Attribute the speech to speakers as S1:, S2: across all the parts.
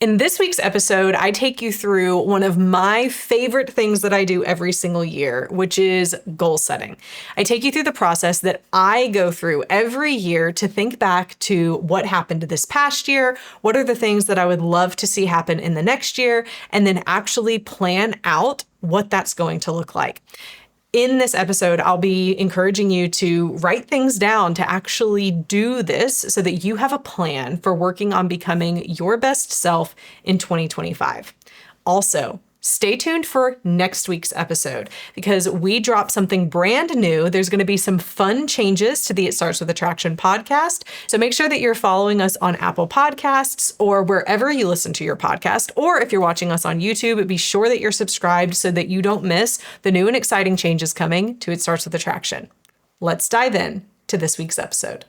S1: In this week's episode, I take you through one of my favorite things that I do every single year, which is goal setting. I take you through the process that I go through every year to think back to what happened this past year, what are the things that I would love to see happen in the next year, and then actually plan out what that's going to look like. In this episode, I'll be encouraging you to write things down to actually do this so that you have a plan for working on becoming your best self in 2025. Also, stay tuned for next week's episode because we drop something brand new. There's going to be some fun changes to the It Starts With Attraction podcast. So make sure that you're following us on Apple Podcasts or wherever you listen to your podcast. Or if you're watching us on YouTube, be sure that you're subscribed so that you don't miss the new and exciting changes coming to It Starts With Attraction. Let's dive in to this week's episode.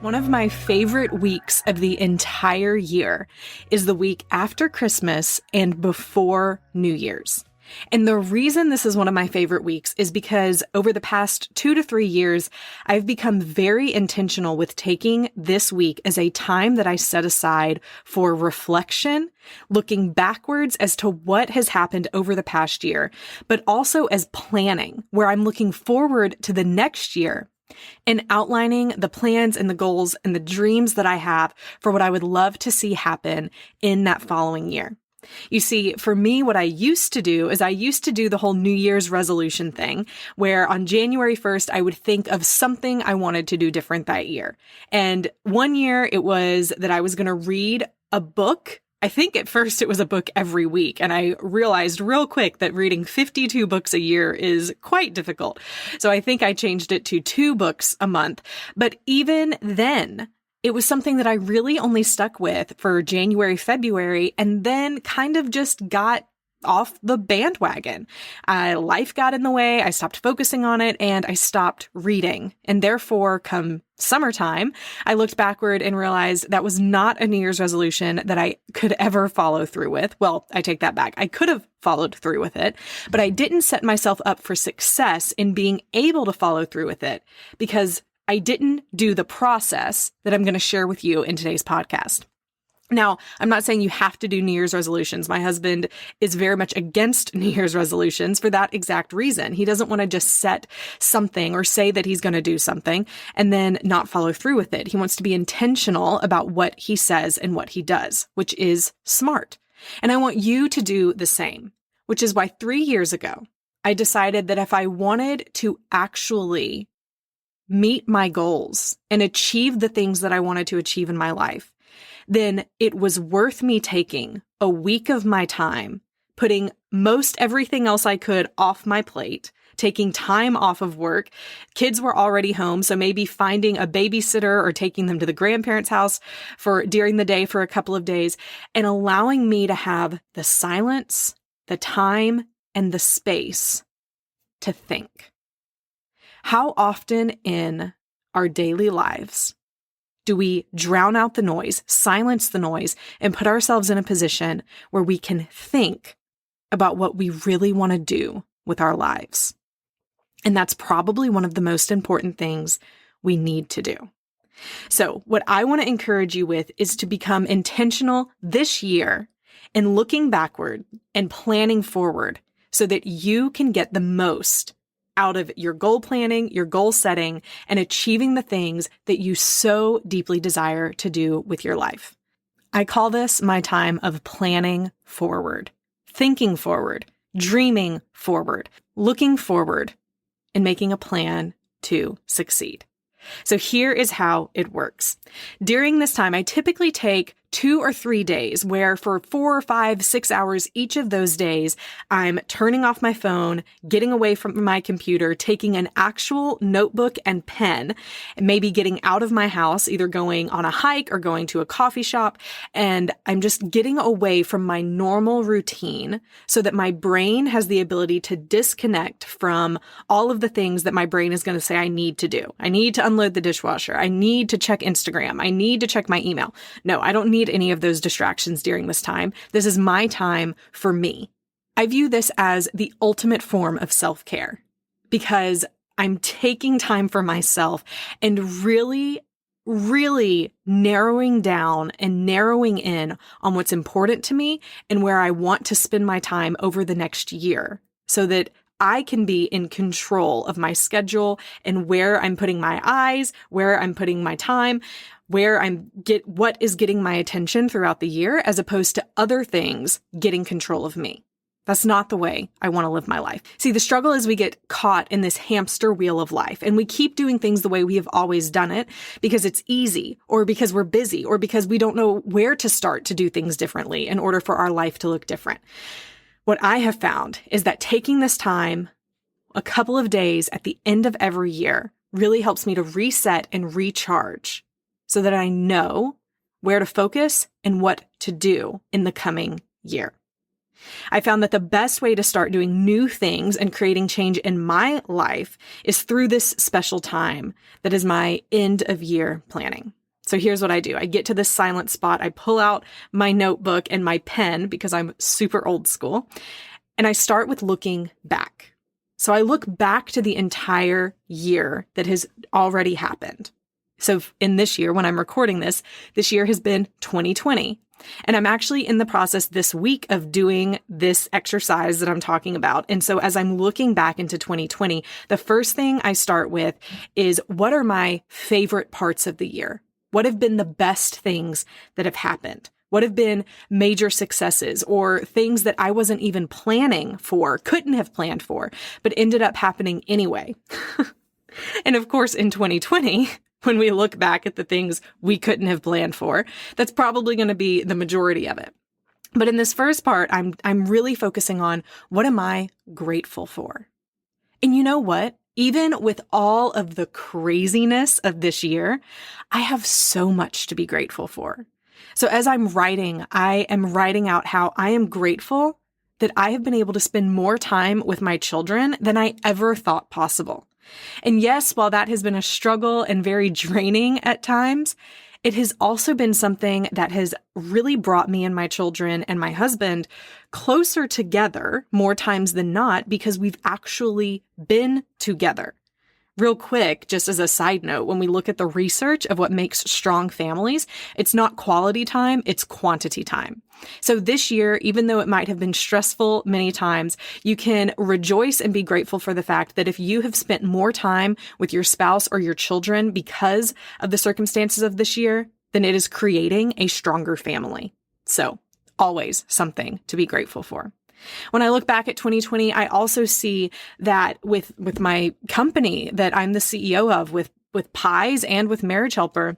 S1: One of my favorite weeks of the entire year is the week after Christmas and before New Year's. And the reason this is one of my favorite weeks is because over the past 2 to 3 years, I've become very intentional with taking this week as a time that I set aside for reflection, looking backwards as to what has happened over the past year, but also as planning, where I'm looking forward to the next year and outlining the plans and the goals and the dreams that I have for what I would love to see happen in that following year. You see, for me, what I used to do is I used to do the whole New Year's resolution thing, where on January 1st, I would think of something I wanted to do different that year. And one year it was that I was going to read a book. I think at first it was a book every week, and I realized real quick that reading 52 books a year is quite difficult. So I think I changed it to 2 books a month. But even then, it was something that I really only stuck with for January, February, and then kind of just got off the bandwagon. Life got in the way. I stopped focusing on it and I stopped reading. And therefore, come summertime, I looked backward and realized that was not a New Year's resolution that I could ever follow through with. Well, I take that back. I could have followed through with it, but I didn't set myself up for success in being able to follow through with it because I didn't do the process that I'm going to share with you in today's podcast. Now, I'm not saying you have to do New Year's resolutions. My husband is very much against New Year's resolutions for that exact reason. He doesn't want to just set something or say that he's going to do something and then not follow through with it. He wants to be intentional about what he says and what he does, which is smart. And I want you to do the same, which is why 3 years ago, I decided that if I wanted to actually meet my goals and achieve the things that I wanted to achieve in my life, then it was worth me taking a week of my time, putting most everything else I could off my plate, taking time off of work. Kids were already home, so maybe finding a babysitter or taking them to the grandparents' house for during the day for a couple of days, and allowing me to have the silence, the time, and the space to think. How often in our daily lives do we drown out the noise, silence the noise, and put ourselves in a position where we can think about what we really want to do with our lives? And that's probably one of the most important things we need to do. So what I want to encourage you with is to become intentional this year in looking backward and planning forward so that you can get the most out of your goal planning, your goal setting, and achieving the things that you so deeply desire to do with your life. I call this my time of planning forward, thinking forward, dreaming forward, looking forward, and making a plan to succeed. So here is how it works. During this time, I typically take 2 or 3 days where for 4 or 5, 6 hours each of those days, I'm turning off my phone, getting away from my computer, taking an actual notebook and pen, and maybe getting out of my house, either going on a hike or going to a coffee shop. And I'm just getting away from my normal routine so that my brain has the ability to disconnect from all of the things that my brain is going to say I need to do. I need to unload the dishwasher. I need to check Instagram. I need to check my email. No, I don't need any of those distractions during this time. This is my time for me. I view this as the ultimate form of self-care because I'm taking time for myself and really really narrowing down and narrowing in on what's important to me and where I want to spend my time over the next year so that I can be in control of my schedule and where I'm putting my eyes, where I'm putting my time, what is getting my attention throughout the year, as opposed to other things getting control of me. That's not the way I want to live my life. See, the struggle is we get caught in this hamster wheel of life and we keep doing things the way we have always done it because it's easy or because we're busy or because we don't know where to start to do things differently in order for our life to look different. What I have found is that taking this time, a couple of days at the end of every year, really helps me to reset and recharge so that I know where to focus and what to do in the coming year. I found that the best way to start doing new things and creating change in my life is through this special time that is my end of year planning. So here's what I do. I get to this silent spot. I pull out my notebook and my pen because I'm super old school. And I start with looking back. So I look back to the entire year that has already happened. So in this year, when I'm recording this year has been 2020. And I'm actually in the process this week of doing this exercise that I'm talking about. And so as I'm looking back into 2020, the first thing I start with is what are my favorite parts of the year? What have been the best things that have happened? What have been major successes or things that I wasn't even planning for, couldn't have planned for, but ended up happening anyway? And of course, in 2020, when we look back at the things we couldn't have planned for, that's probably going to be the majority of it. But in this first part, I'm really focusing on what am I grateful for? And you know what? Even with all of the craziness of this year, I have so much to be grateful for. So as I'm writing, I am writing out how I am grateful that I have been able to spend more time with my children than I ever thought possible. And yes, while that has been a struggle and very draining at times, it has also been something that has really brought me and my children and my husband closer together more times than not because we've actually been together. Real quick, just as a side note, when we look at the research of what makes strong families, it's not quality time, it's quantity time. So this year, even though it might have been stressful many times, you can rejoice and be grateful for the fact that if you have spent more time with your spouse or your children because of the circumstances of this year, then it is creating a stronger family. So always something to be grateful for. When I look back at 2020, I also see that with my company that I'm the CEO of, with Pies and with Marriage Helper,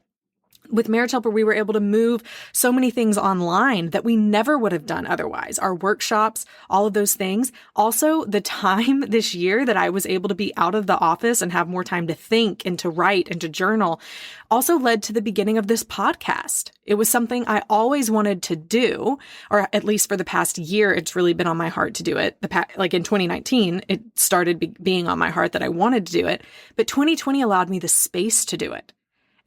S1: we were able to move so many things online that we never would have done otherwise. Our workshops, all of those things. Also, the time this year that I was able to be out of the office and have more time to think and to write and to journal also led to the beginning of this podcast. It was something I always wanted to do, or at least for the past year, it's really been on my heart to do it. Like in 2019, it started being on my heart that I wanted to do it, but 2020 allowed me the space to do it.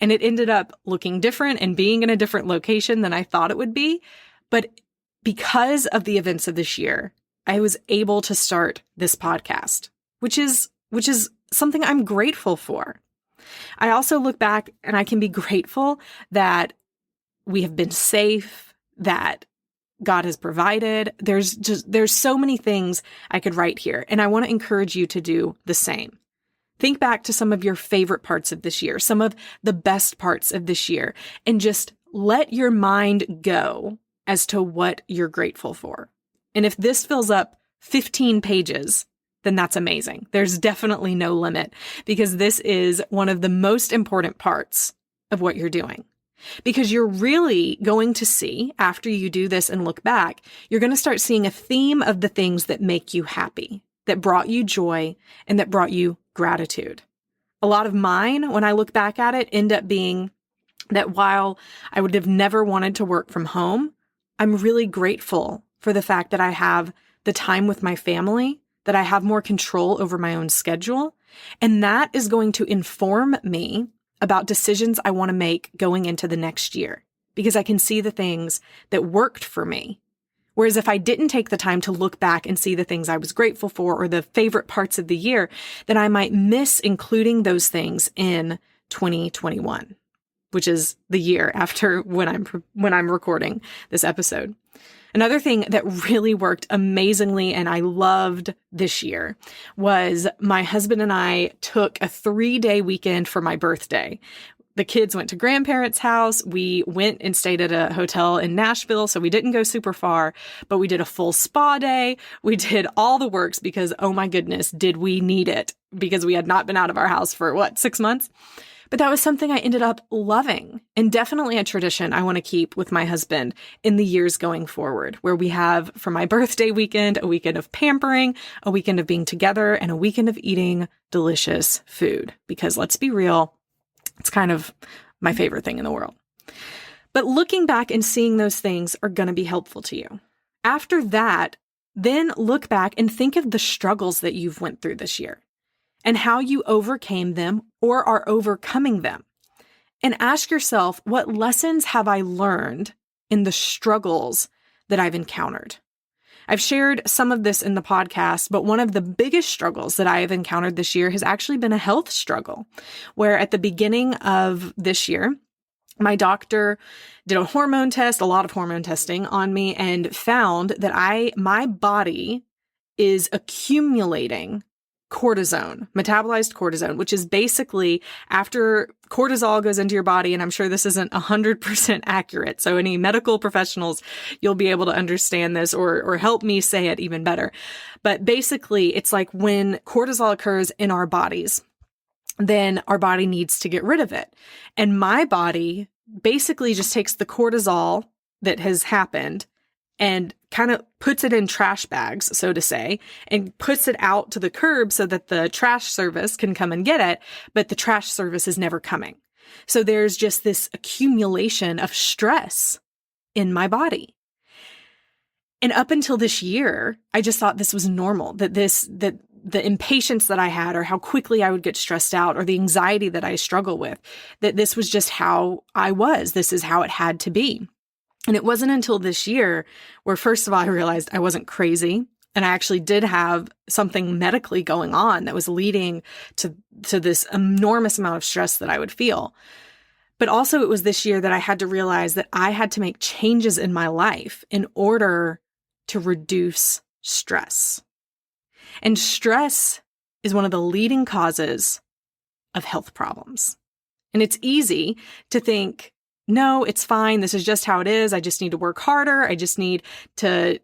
S1: And it ended up looking different and being in a different location than I thought it would be. But because of the events of this year, I was able to start this podcast, which is something I'm grateful for. I also look back and I can be grateful that we have been safe, that God has provided. There's so many things I could write here. And I want to encourage you to do the same. Think back to some of your favorite parts of this year, some of the best parts of this year, and just let your mind go as to what you're grateful for. And if this fills up 15 pages, then that's amazing. There's definitely no limit because this is one of the most important parts of what you're doing. Because you're really going to see, after you do this and look back, you're going to start seeing a theme of the things that make you happy, that brought you joy, and that brought you gratitude. A lot of mine, when I look back at it, end up being that while I would have never wanted to work from home, I'm really grateful for the fact that I have the time with my family, that I have more control over my own schedule, and that is going to inform me about decisions I want to make going into the next year, because I can see the things that worked for me. Whereas if I didn't take the time to look back and see the things I was grateful for or the favorite parts of the year, then I might miss including those things in 2021. which is the year after when I'm recording this episode. Another thing that really worked amazingly and I loved this year was my husband and I took a 3-day weekend for my birthday. The kids went to grandparents' house. We went and stayed at a hotel in Nashville, so we didn't go super far, but we did a full spa day. We did all the works because, oh my goodness, did we need it? Because we had not been out of our house for 6 months? But that was something I ended up loving, and definitely a tradition I want to keep with my husband in the years going forward, where we have, for my birthday weekend, a weekend of pampering, a weekend of being together, and a weekend of eating delicious food. Because let's be real, it's kind of my favorite thing in the world. But looking back and seeing those things are going to be helpful to you. After that, then look back and think of the struggles that you've went through this year and how you overcame them or are overcoming them. And ask yourself, what lessons have I learned in the struggles that I've encountered? I've shared some of this in the podcast, but one of the biggest struggles that I have encountered this year has actually been a health struggle, where at the beginning of this year, my doctor did a hormone test, a lot of hormone testing on me, and found that my body is accumulating cortisone, metabolized cortisone, which is basically after cortisol goes into your body. And I'm sure this isn't 100% accurate. So any medical professionals, you'll be able to understand this or help me say it even better. But basically, it's like when cortisol occurs in our bodies, then our body needs to get rid of it. And my body basically just takes the cortisol that has happened and kind of puts it in trash bags, so to say, and puts it out to the curb so that the trash service can come and get it, but the trash service is never coming. So there's just this accumulation of stress in my body. And up until this year, I just thought this was normal, that the impatience that I had or how quickly I would get stressed out or the anxiety that I struggle with, that this was just how I was. This is how it had to be. And it wasn't until this year where, first of all, I realized I wasn't crazy. And I actually did have something medically going on that was leading to this enormous amount of stress that I would feel. But also it was this year that I had to realize that I had to make changes in my life in order to reduce stress. And stress is one of the leading causes of health problems. And it's easy to think, no, it's fine. This is just how it is. I just need to work harder. I just need to,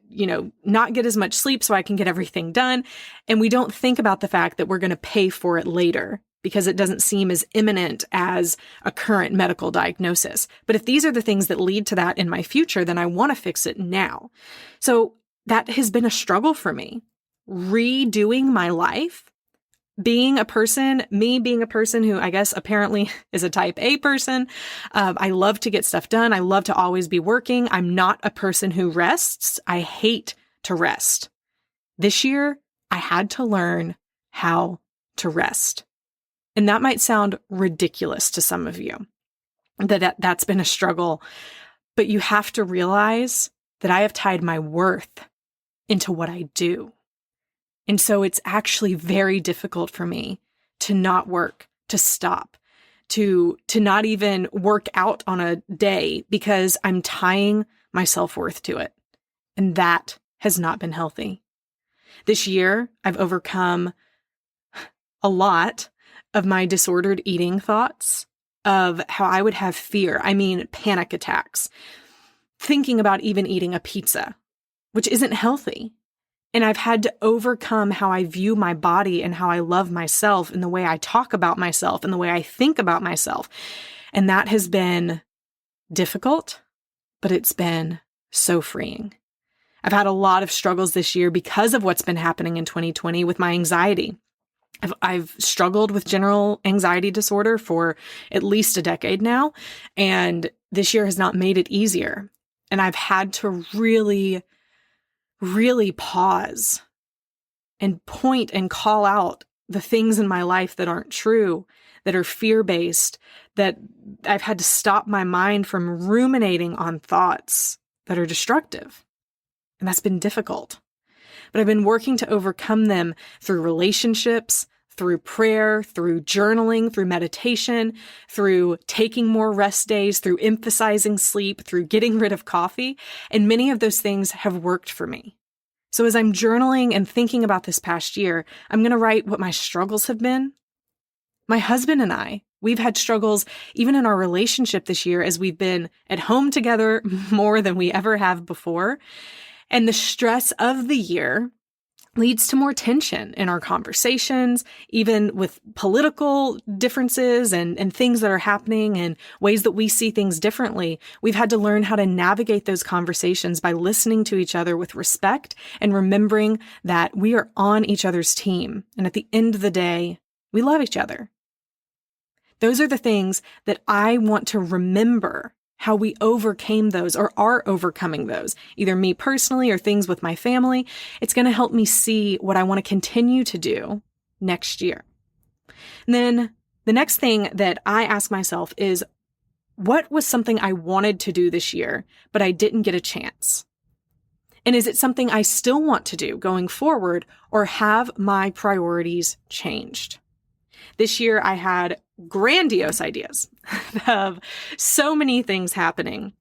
S1: not get as much sleep so I can get everything done. And we don't think about the fact that we're going to pay for it later because it doesn't seem as imminent as a current medical diagnosis. But if these are the things that lead to that in my future, then I want to fix it now. So that has been a struggle for me. Redoing my life, being a person who I guess apparently is a type A person. I love to get stuff done. I love to always be working. I'm not a person who rests. I hate to rest. This year, I had to learn how to rest. And that might sound ridiculous to some of you, that's been a struggle. But you have to realize that I have tied my worth into what I do. And so it's actually very difficult for me to not work, to stop, to not even work out on a day because I'm tying my self-worth to it. And that has not been healthy. This year, I've overcome a lot of my disordered eating thoughts of how I would have fear. I mean, panic attacks, thinking about even eating a pizza, which isn't healthy. And I've had to overcome how I view my body and how I love myself and the way I talk about myself and the way I think about myself. And that has been difficult, but it's been so freeing. I've had a lot of struggles this year because of what's been happening in 2020 with my anxiety. I've struggled with general anxiety disorder for at least a decade now, and this year has not made it easier. And I've had to really pause and point and call out the things in my life that aren't true, that are fear-based, that I've had to stop my mind from ruminating on thoughts that are destructive. And that's been difficult. But I've been working to overcome them through relationships, through prayer, through journaling, through meditation, through taking more rest days, through emphasizing sleep, through getting rid of coffee. And many of those things have worked for me. So as I'm journaling and thinking about this past year, I'm going to write what my struggles have been. My husband and I, we've had struggles even in our relationship this year as we've been at home together more than we ever have before. And the stress of the year leads to more tension in our conversations, even with political differences and things that are happening and ways that we see things differently. We've had to learn how to navigate those conversations by listening to each other with respect and remembering that we are on each other's team. And at the end of the day, we love each other. Those are the things that I want to remember how we overcame those or are overcoming those, either me personally or things with my family. It's going to help me see what I want to continue to do next year. And then the next thing that I ask myself is, what was something I wanted to do this year, but I didn't get a chance? And is it something I still want to do going forward, or have my priorities changed? This year I had grandiose ideas of so many things happening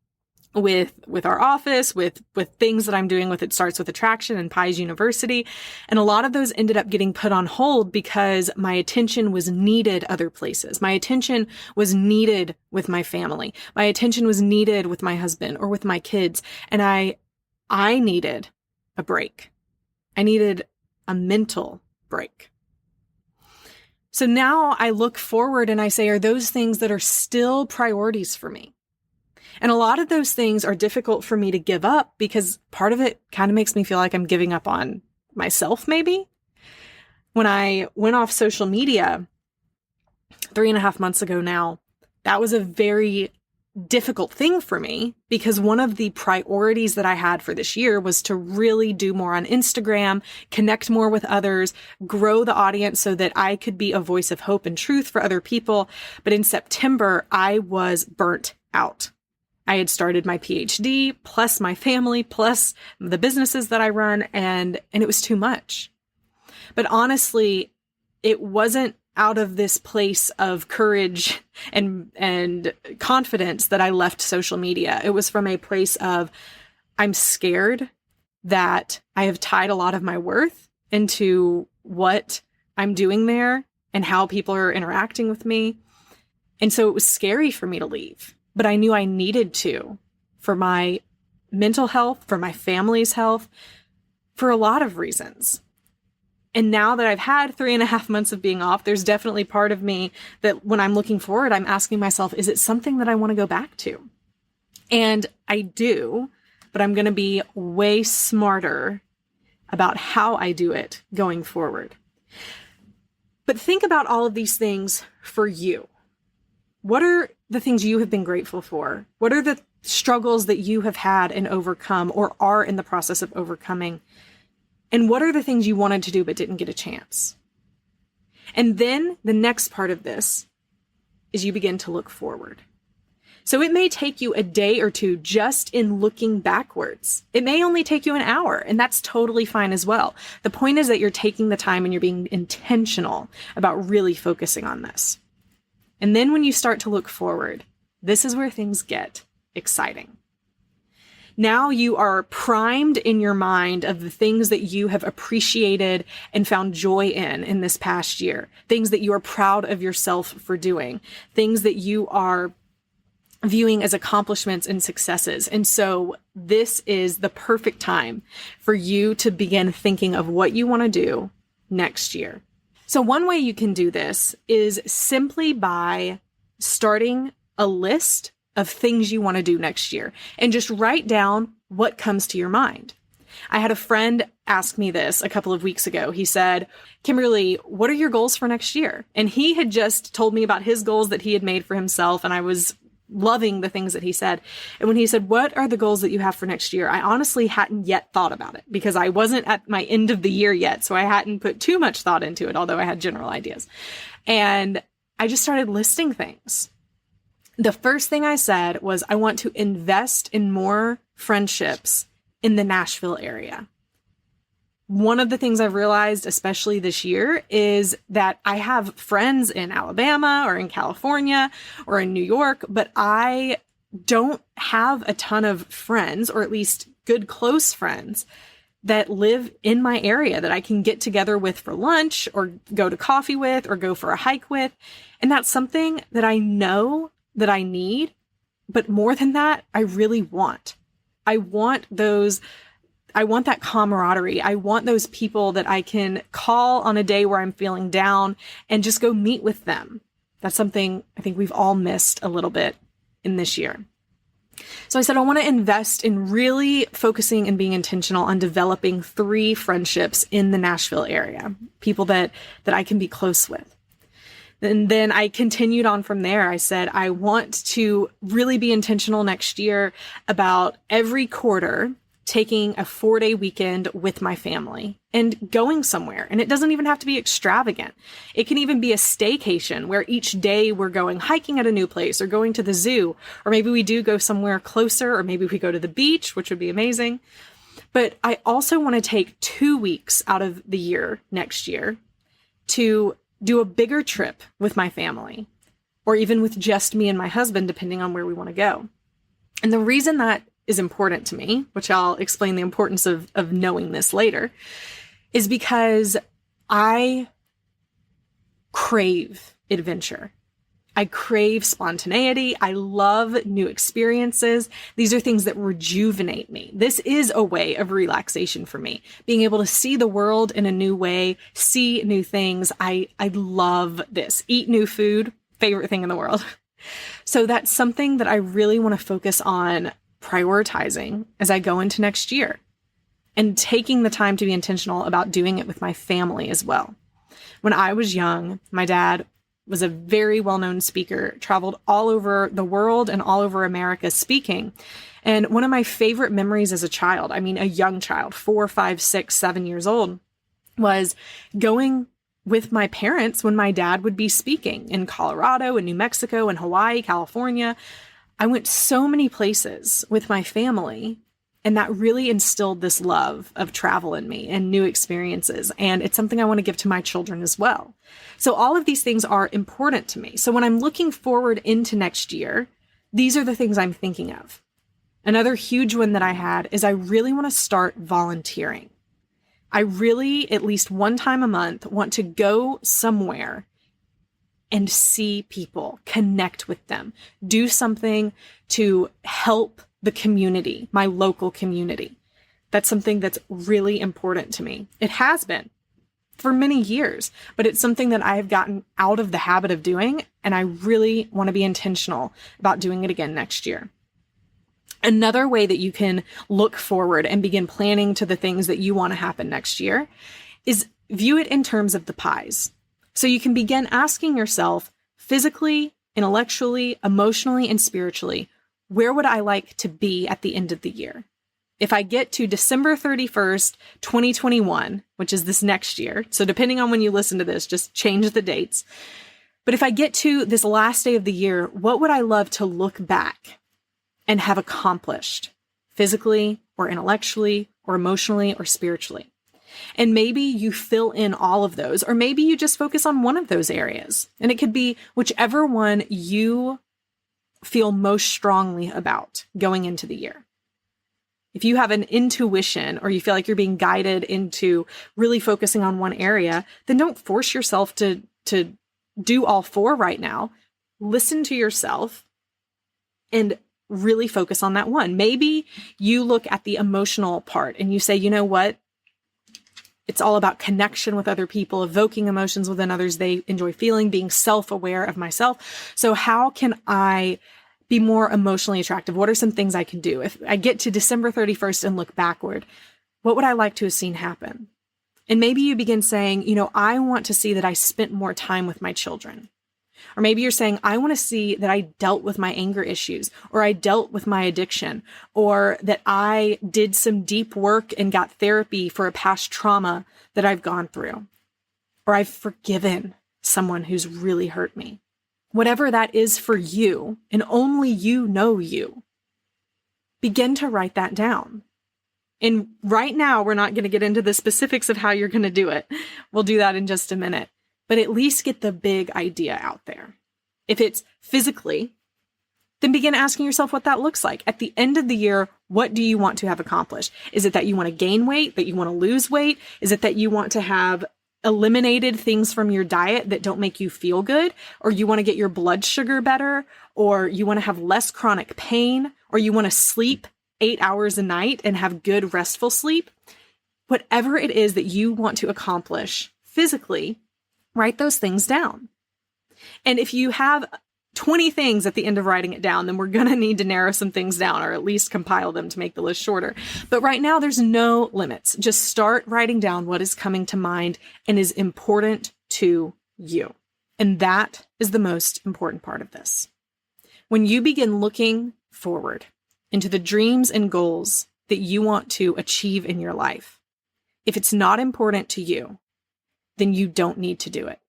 S1: with our office, with things that I'm doing with It Starts With Attraction and Pies University. And a lot of those ended up getting put on hold because my attention was needed other places. My attention was needed with my family. My attention was needed with my husband or with my kids. And I needed a break. I needed a mental break. So now I look forward and I say, are those things that are still priorities for me? And a lot of those things are difficult for me to give up because part of it kind of makes me feel like I'm giving up on myself, maybe. When I went off social media 3.5 months ago now, that was a very difficult thing for me because one of the priorities that I had for this year was to really do more on Instagram, connect more with others, grow the audience so that I could be a voice of hope and truth for other people. But in September, I was burnt out. I had started my PhD, plus my family, plus the businesses that I run, and it was too much. But honestly, it wasn't out of this place of courage and confidence that I left social media. It was from a place of, I'm scared that I have tied a lot of my worth into what I'm doing there and how people are interacting with me. And so it was scary for me to leave, but I knew I needed to for my mental health, for my family's health, for a lot of reasons. And now that I've had 3.5 months of being off, there's definitely part of me that when I'm looking forward, I'm asking myself, is it something that I want to go back to? And I do, but I'm going to be way smarter about how I do it going forward. But think about all of these things for you. What are the things you have been grateful for? What are the struggles that you have had and overcome or are in the process of overcoming? And what are the things you wanted to do but didn't get a chance? And then the next part of this is you begin to look forward. So it may take you a day or two just in looking backwards. It may only take you an hour, and that's totally fine as well. The point is that you're taking the time and you're being intentional about really focusing on this. And then when you start to look forward, this is where things get exciting. Now you are primed in your mind of the things that you have appreciated and found joy in this past year, things that you are proud of yourself for doing, things that you are viewing as accomplishments and successes. And so this is the perfect time for you to begin thinking of what you want to do next year. So one way you can do this is simply by starting a list of things you want to do next year and just write down what comes to your mind. I had a friend ask me this a couple of weeks ago. He said, Kimberly, what are your goals for next year? And he had just told me about his goals that he had made for himself. And I was loving the things that he said. And when he said, what are the goals that you have for next year? I honestly hadn't yet thought about it because I wasn't at my end of the year yet. So I hadn't put too much thought into it, although I had general ideas. And I just started listing things. The first thing I said was, I want to invest in more friendships in the Nashville area. One of the things I've realized, especially this year, is that I have friends in Alabama or in California or in New York, but I don't have a ton of friends, or at least good close friends, that live in my area that I can get together with for lunch or go to coffee with or go for a hike with. And that's something that I know that I need, but more than that, I really want. I want that camaraderie. I want those people that I can call on a day where I'm feeling down and just go meet with them. That's something I think we've all missed a little bit in this year. So I said, I want to invest in really focusing and being intentional on developing 3 friendships in the Nashville area, people that I can be close with. And then I continued on from there. I said, I want to really be intentional next year about every quarter taking a 4-day weekend with my family and going somewhere. And it doesn't even have to be extravagant. It can even be a staycation where each day we're going hiking at a new place or going to the zoo, or maybe we do go somewhere closer, or maybe we go to the beach, which would be amazing. But I also want to take 2 weeks out of the year next year to do a bigger trip with my family, or even with just me and my husband, depending on where we want to go. And the reason that is important to me, which I'll explain the importance of knowing this later, is because I crave adventure. I crave spontaneity. I love new experiences. These are things that rejuvenate me. This is a way of relaxation for me. Being able to see the world in a new way, see new things. I love this. Eat new food, favorite thing in the world. So that's something that I really want to focus on prioritizing as I go into next year, and taking the time to be intentional about doing it with my family as well. When I was young, my dad was a very well-known speaker, traveled all over the world and all over America speaking. And one of my favorite memories as a child, I mean, a young child, 4, 5, 6, 7 years old, was going with my parents when my dad would be speaking in Colorado and New Mexico and Hawaii, California. I went so many places with my family, and that really instilled this love of travel in me and new experiences. And it's something I want to give to my children as well. So all of these things are important to me. So when I'm looking forward into next year, these are the things I'm thinking of. Another huge one that I had is I really want to start volunteering. I really, at least one time a month, want to go somewhere and see people, connect with them, do something to help the community, my local community. That's something that's really important to me. It has been for many years, but it's something that I have gotten out of the habit of doing, and I really want to be intentional about doing it again next year. Another way that you can look forward and begin planning to the things that you want to happen next year is view it in terms of the pies. So you can begin asking yourself, physically, intellectually, emotionally, and spiritually, where would I like to be at the end of the year? If I get to December 31st, 2021, which is this next year, so depending on when you listen to this, just change the dates. But if I get to this last day of the year, what would I love to look back and have accomplished physically or intellectually or emotionally or spiritually? And maybe you fill in all of those, or maybe you just focus on one of those areas. And it could be whichever one you feel most strongly about going into the year. If you have an intuition, or you feel like you're being guided into really focusing on one area, then don't force yourself to do all 4 right now. Listen to yourself and really focus on that one. Maybe you look at the emotional part and you say, you know what? It's all about connection with other people, evoking emotions within others they enjoy feeling, being self-aware of myself. So how can I be more emotionally attractive? What are some things I can do? If I get to December 31st and look backward, what would I like to have seen happen? And maybe you begin saying, you know, I want to see that I spent more time with my children. Or maybe you're saying, I want to see that I dealt with my anger issues, or I dealt with my addiction, or that I did some deep work and got therapy for a past trauma that I've gone through, or I've forgiven someone who's really hurt me. Whatever that is for you, and only you know you, begin to write that down. And right now, we're not going to get into the specifics of how you're going to do it. We'll do that in just a minute. But at least get the big idea out there. If it's physically, then begin asking yourself what that looks like. At the end of the year, what do you want to have accomplished? Is it that you want to gain weight, that you want to lose weight? Is it that you want to have eliminated things from your diet that don't make you feel good? Or you want to get your blood sugar better? Or you want to have less chronic pain? Or you want to sleep 8 hours a night and have good restful sleep? Whatever it is that you want to accomplish physically, write those things down. And if you have 20 things at the end of writing it down, then we're going to need to narrow some things down, or at least compile them to make the list shorter. But right now, there's no limits. Just start writing down what is coming to mind and is important to you. And that is the most important part of this. When you begin looking forward into the dreams and goals that you want to achieve in your life, if it's not important to you, then you don't need to do it.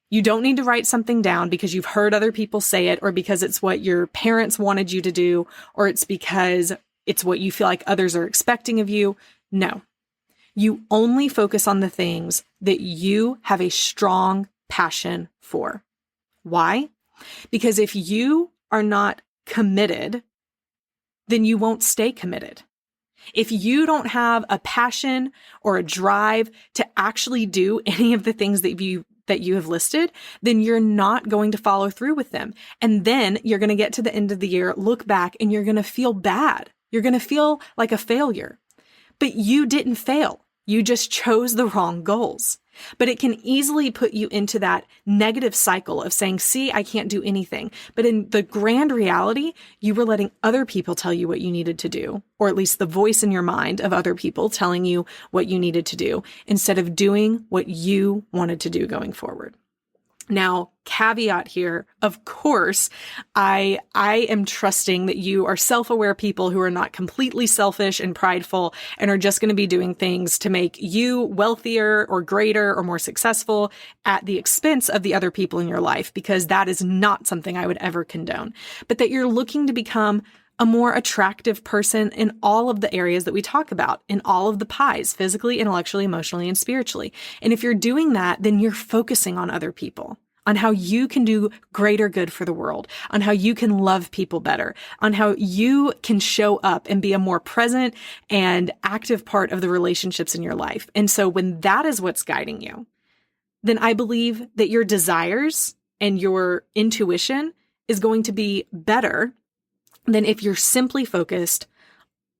S1: You don't need to write something down because you've heard other people say it, or because it's what your parents wanted you to do, or it's because it's what you feel like others are expecting of you. No. You only focus on the things that you have a strong passion for. Why? Because if you are not committed, then you won't stay committed. If you don't have a passion or a drive to actually do any of the things that you have listed, then you're not going to follow through with them. And then you're going to get to the end of the year, look back, and you're going to feel bad. You're going to feel like a failure. But you didn't fail. You just chose the wrong goals. But it can easily put you into that negative cycle of saying, see, I can't do anything. But in the grand reality, you were letting other people tell you what you needed to do, or at least the voice in your mind of other people telling you what you needed to do, instead of doing what you wanted to do going forward. Now, caveat here, of course, I am trusting that you are self-aware people who are not completely selfish and prideful and are just going to be doing things to make you wealthier or greater or more successful at the expense of the other people in your life, because that is not something I would ever condone. But that you're looking to become a more attractive person in all of the areas that we talk about, in all of the pies, physically, intellectually, emotionally, and spiritually. And if you're doing that, then you're focusing on other people, on how you can do greater good for the world, on how you can love people better, on how you can show up and be a more present and active part of the relationships in your life. And so when that is what's guiding you, then I believe that your desires and your intuition is going to be better than if you're simply focused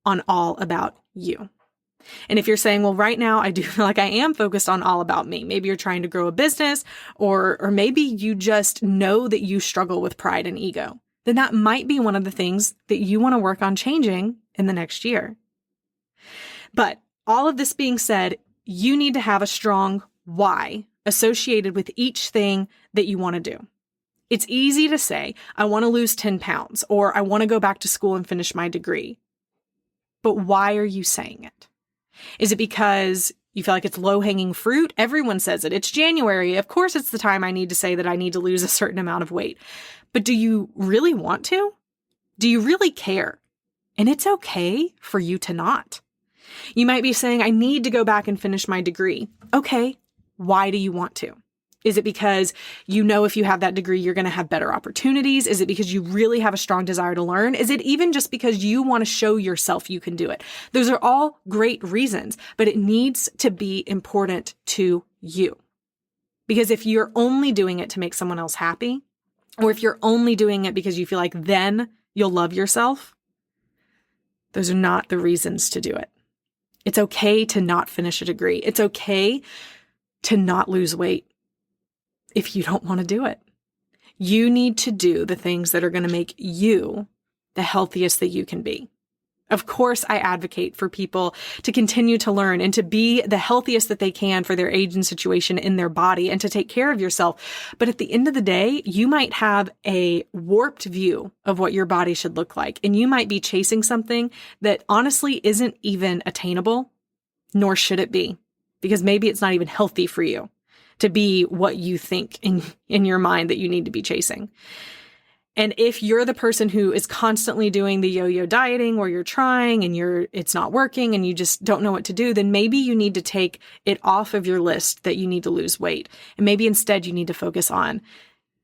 S1: on all about you. And if you're saying, well, right now I do feel like I am focused on all about me. Maybe you're trying to grow a business, or maybe you just know that you struggle with pride and ego. Then that might be one of the things that you want to work on changing in the next year. But all of this being said, you need to have a strong why associated with each thing that you want to do. It's easy to say, I want to lose 10 pounds, or I want to go back to school and finish my degree. But why are you saying it? Is it because you feel like it's low-hanging fruit? Everyone says it. It's January. Of course, it's the time I need to say that I need to lose a certain amount of weight. But do you really want to? Do you really care? And it's okay for you to not. You might be saying, I need to go back and finish my degree. Okay, why do you want to? Is it because you know if you have that degree, you're going to have better opportunities? Is it because you really have a strong desire to learn? Is it even just because you want to show yourself you can do it? Those are all great reasons, but it needs to be important to you. Because if you're only doing it to make someone else happy, or if you're only doing it because you feel like then you'll love yourself, those are not the reasons to do it. It's okay to not finish a degree. It's okay to not lose weight if you don't want to do it. You need to do the things that are going to make you the healthiest that you can be. Of course, I advocate for people to continue to learn and to be the healthiest that they can for their age and situation in their body, and to take care of yourself. But at the end of the day, you might have a warped view of what your body should look like. And you might be chasing something that honestly isn't even attainable, nor should it be, because maybe it's not even healthy for you to be what you think in your mind that you need to be chasing. And if you're the person who is constantly doing the yo-yo dieting where you're trying and it's not working and you just don't know what to do, then maybe you need to take it off of your list that you need to lose weight. And maybe instead you need to focus on,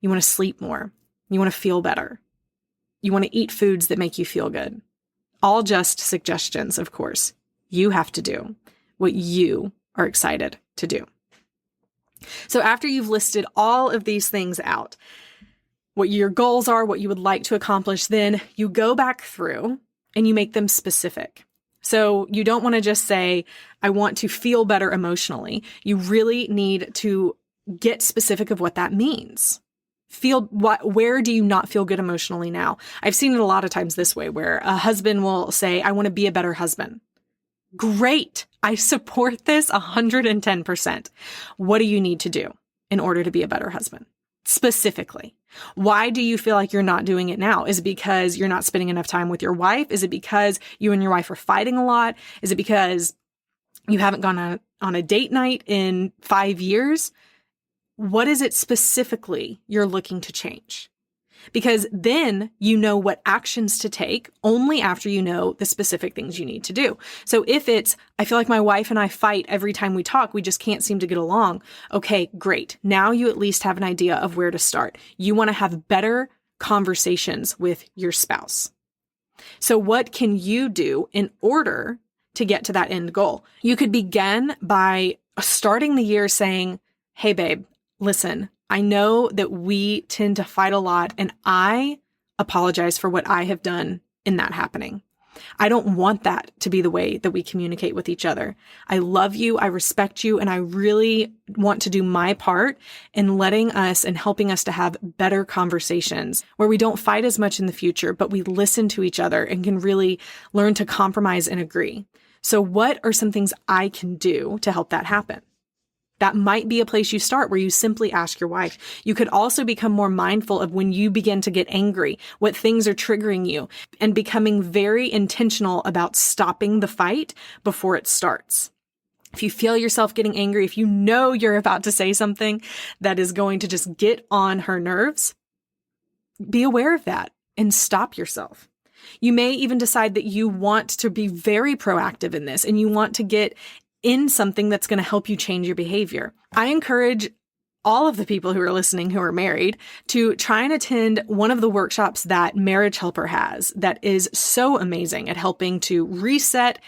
S1: you want to sleep more. You want to feel better. You want to eat foods that make you feel good. All just suggestions, of course. You have to do what you are excited to do. So after you've listed all of these things out, what your goals are, what you would like to accomplish, then you go back through and you make them specific. So you don't want to just say, I want to feel better emotionally. You really need to get specific of what that means. Where do you not feel good emotionally now? I've seen it a lot of times this way, where a husband will say, I want to be a better husband. Great. I support this 110%. What do you need to do in order to be a better husband? Specifically, why do you feel like you're not doing it now? Is it because you're not spending enough time with your wife? Is it because you and your wife are fighting a lot? Is it because you haven't gone on a date night in 5 years? What is it specifically you're looking to change? Because then you know what actions to take only after you know the specific things you need to do. So if it's, I feel like my wife and I fight every time we talk, we just can't seem to get along. Okay, great. Now you at least have an idea of where to start. You want to have better conversations with your spouse. So what can you do in order to get to that end goal? You could begin by starting the year saying, hey, babe, listen, I know that we tend to fight a lot, and I apologize for what I have done in that happening. I don't want that to be the way that we communicate with each other. I love you, I respect you, and I really want to do my part in letting us and helping us to have better conversations where we don't fight as much in the future, but we listen to each other and can really learn to compromise and agree. So what are some things I can do to help that happen? That might be a place you start where you simply ask your wife. You could also become more mindful of when you begin to get angry, what things are triggering you, and becoming very intentional about stopping the fight before it starts. If you feel yourself getting angry, if you know you're about to say something that is going to just get on her nerves, be aware of that and stop yourself. You may even decide that you want to be very proactive in this and you want to get in something that's going to help you change your behavior. I encourage all of the people who are listening who are married to try and attend one of the workshops that Marriage Helper has that is so amazing at helping to reset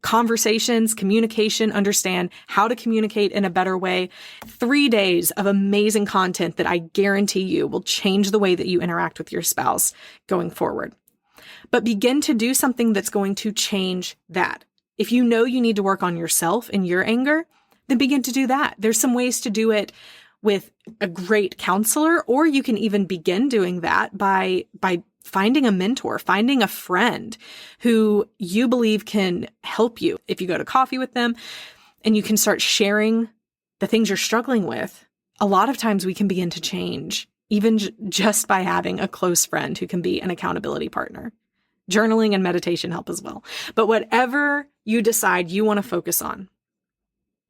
S1: conversations, communication, understand how to communicate in a better way. 3 days of amazing content that I guarantee you will change the way that you interact with your spouse going forward. But begin to do something that's going to change that. If you know you need to work on yourself and your anger, then begin to do that. There's some ways to do it with a great counselor, or you can even begin doing that by finding a mentor, finding a friend who you believe can help you. If you go to coffee with them and you can start sharing the things you're struggling with, a lot of times we can begin to change, even just by having a close friend who can be an accountability partner. Journaling and meditation help as well. But whatever you decide you want to focus on,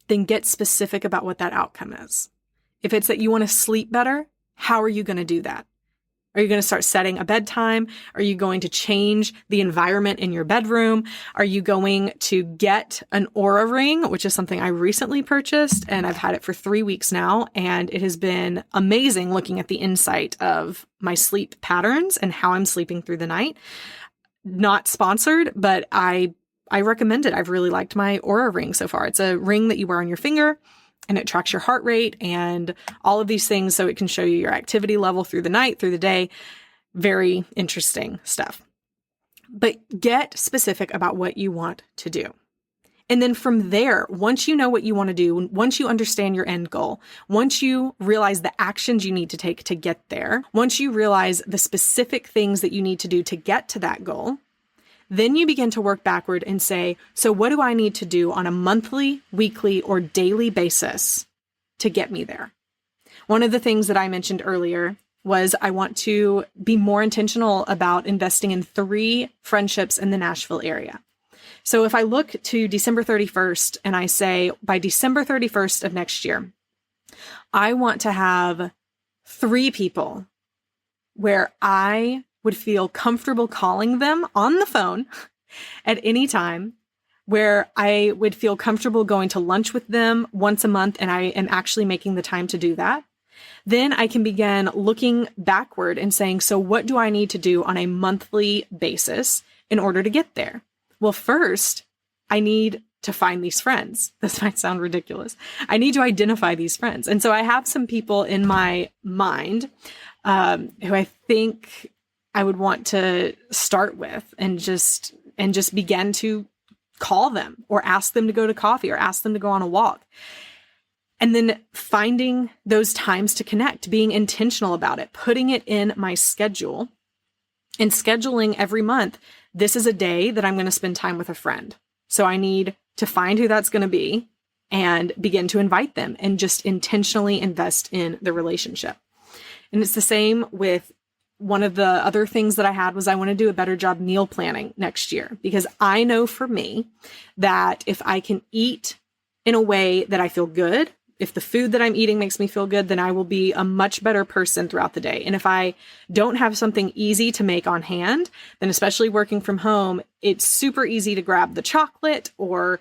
S1: then get specific about what that outcome is. If it's that you want to sleep better, how are you going to do that? Are you going to start setting a bedtime? Are you going to change the environment in your bedroom? Are you going to get an Oura ring, which is something I recently purchased, and I've had it for 3 weeks now, and it has been amazing looking at the insight of my sleep patterns and how I'm sleeping through the night. Not sponsored, but I recommend it. I've really liked my Oura ring so far. It's a ring that you wear on your finger and it tracks your heart rate and all of these things so it can show you your activity level through the night, through the day. Very interesting stuff. But get specific about what you want to do. And then from there, once you know what you want to do, once you understand your end goal, once you realize the actions you need to take to get there, once you realize the specific things that you need to do to get to that goal, then you begin to work backward and say, so what do I need to do on a monthly, weekly, or daily basis to get me there? One of the things that I mentioned earlier was I want to be more intentional about investing in 3 friendships in the Nashville area. So if I look to December 31st and I say by December 31st of next year, I want to have 3 people where I would feel comfortable calling them on the phone at any time, where I would feel comfortable going to lunch with them once a month, and I am actually making the time to do that. Then I can begin looking backward and saying, so what do I need to do on a monthly basis in order to get there? Well, first, I need to find these friends. This might sound ridiculous. I need to identify these friends. And so I have some people in my mind who I think I would want to start with and just begin to call them or ask them to go to coffee or ask them to go on a walk. And then finding those times to connect, being intentional about it, putting it in my schedule and scheduling every month. This is a day that I'm going to spend time with a friend. So I need to find who that's going to be and begin to invite them and just intentionally invest in the relationship. And it's the same with one of the other things that I had was I want to do a better job meal planning next year, because I know for me that if I can eat in a way that I feel good, if the food that I'm eating makes me feel good, then I will be a much better person throughout the day. And if I don't have something easy to make on hand, then especially working from home, it's super easy to grab the chocolate or,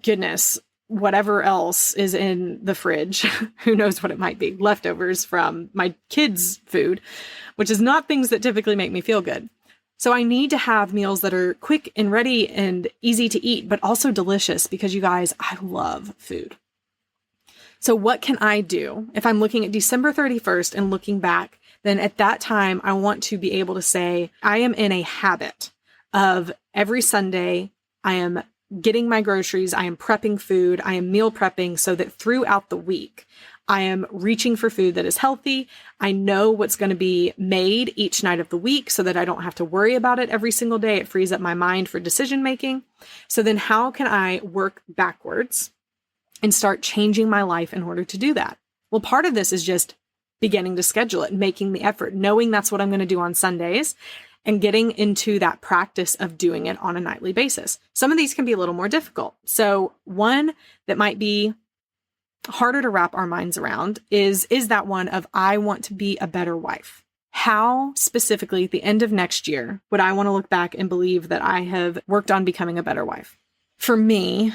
S1: goodness, whatever else is in the fridge. Who knows what it might be? Leftovers from my kids' food, which is not things that typically make me feel good. So I need to have meals that are quick and ready and easy to eat, but also delicious, because you guys, I love food. So what can I do if I'm looking at December 31st and looking back? Then at that time, I want to be able to say, I am in a habit of every Sunday, I am getting my groceries, I am prepping food, I am meal prepping, so that throughout the week, I am reaching for food that is healthy. I know what's going to be made each night of the week so that I don't have to worry about it every single day. It frees up my mind for decision making. So then how can I work backwards and start changing my life in order to do that? Well, part of this is just beginning to schedule it, making the effort, knowing that's what I'm going to do on Sundays, and getting into that practice of doing it on a nightly basis. Some of these can be a little more difficult. So one that might be harder to wrap our minds around is that one of, I want to be a better wife. How specifically at the end of next year would I want to look back and believe that I have worked on becoming a better wife? For me,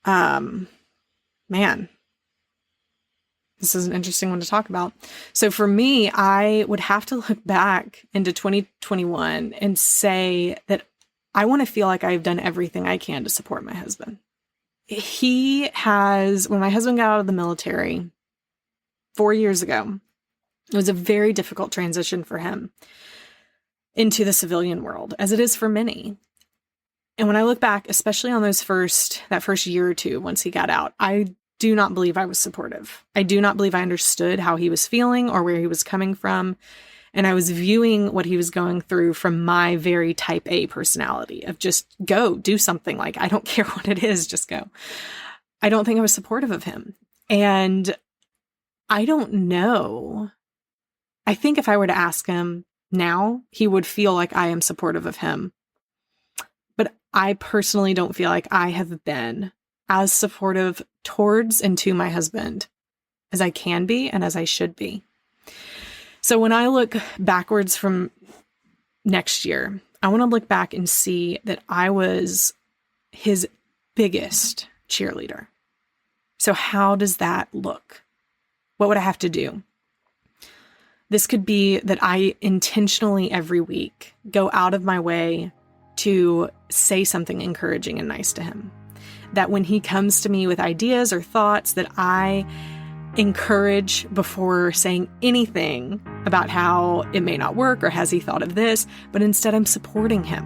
S1: man, this is an interesting one to talk about. So for me, I would have to look back into 2021 and say that I want to feel like I've done everything I can to support my husband. When my husband got out of the military 4 years ago, it was a very difficult transition for him into the civilian world, as it is for many. And when I look back, especially on that first year or two, once he got out, I do not believe I was supportive. I do not believe I understood how he was feeling or where he was coming from. And I was viewing what he was going through from my very type A personality of just go do something. Like, I don't care what it is, just go. I don't think I was supportive of him. And I don't know. I think if I were to ask him now, he would feel like I am supportive of him. But I personally don't feel like I have been as supportive towards and to my husband as I can be and as I should be. So when I look backwards from next year, I want to look back and see that I was his biggest cheerleader. So how does that look? What would I have to do? This could be that I intentionally every week go out of my way to say something encouraging and nice to him. That when he comes to me with ideas or thoughts, that I encourage before saying anything about how it may not work or has he thought of this, but instead I'm supporting him.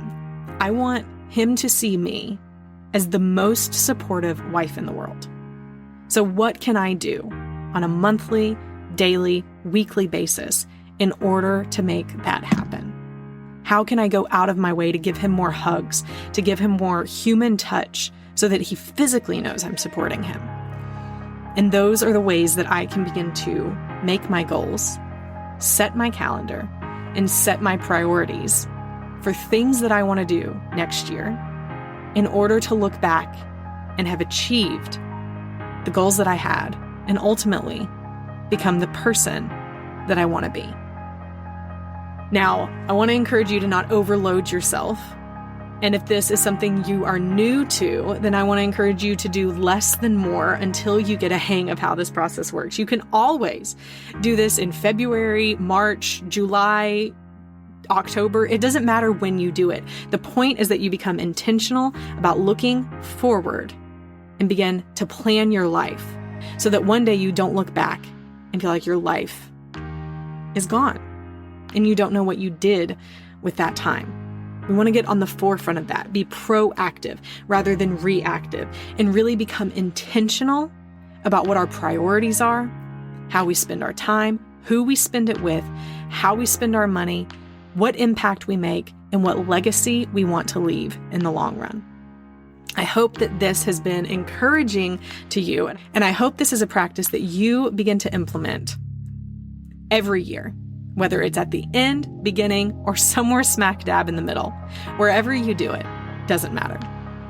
S1: I want him to see me as the most supportive wife in the world. So what can I do on a monthly, daily, weekly basis in order to make that happen? How can I go out of my way to give him more hugs, to give him more human touch so that he physically knows I'm supporting him? And those are the ways that I can begin to make my goals, set my calendar, and set my priorities for things that I want to do next year in order to look back and have achieved the goals that I had and ultimately become the person that I want to be. Now, I want to encourage you to not overload yourself. And if this is something you are new to, then I want to encourage you to do less than more until you get a hang of how this process works. You can always do this in February, March, July, October. It doesn't matter when you do it. The point is that you become intentional about looking forward and begin to plan your life so that one day you don't look back and feel like your life is gone and you don't know what you did with that time. We want to get on the forefront of that, be proactive rather than reactive, and really become intentional about what our priorities are, how we spend our time, who we spend it with, how we spend our money, what impact we make, and what legacy we want to leave in the long run. I hope that this has been encouraging to you, and I hope this is a practice that you begin to implement every year. Whether it's at the end, beginning, or somewhere smack dab in the middle. Wherever you do it, doesn't matter.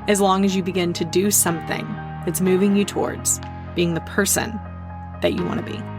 S1: As long as you begin to do something that's moving you towards being the person that you want to be.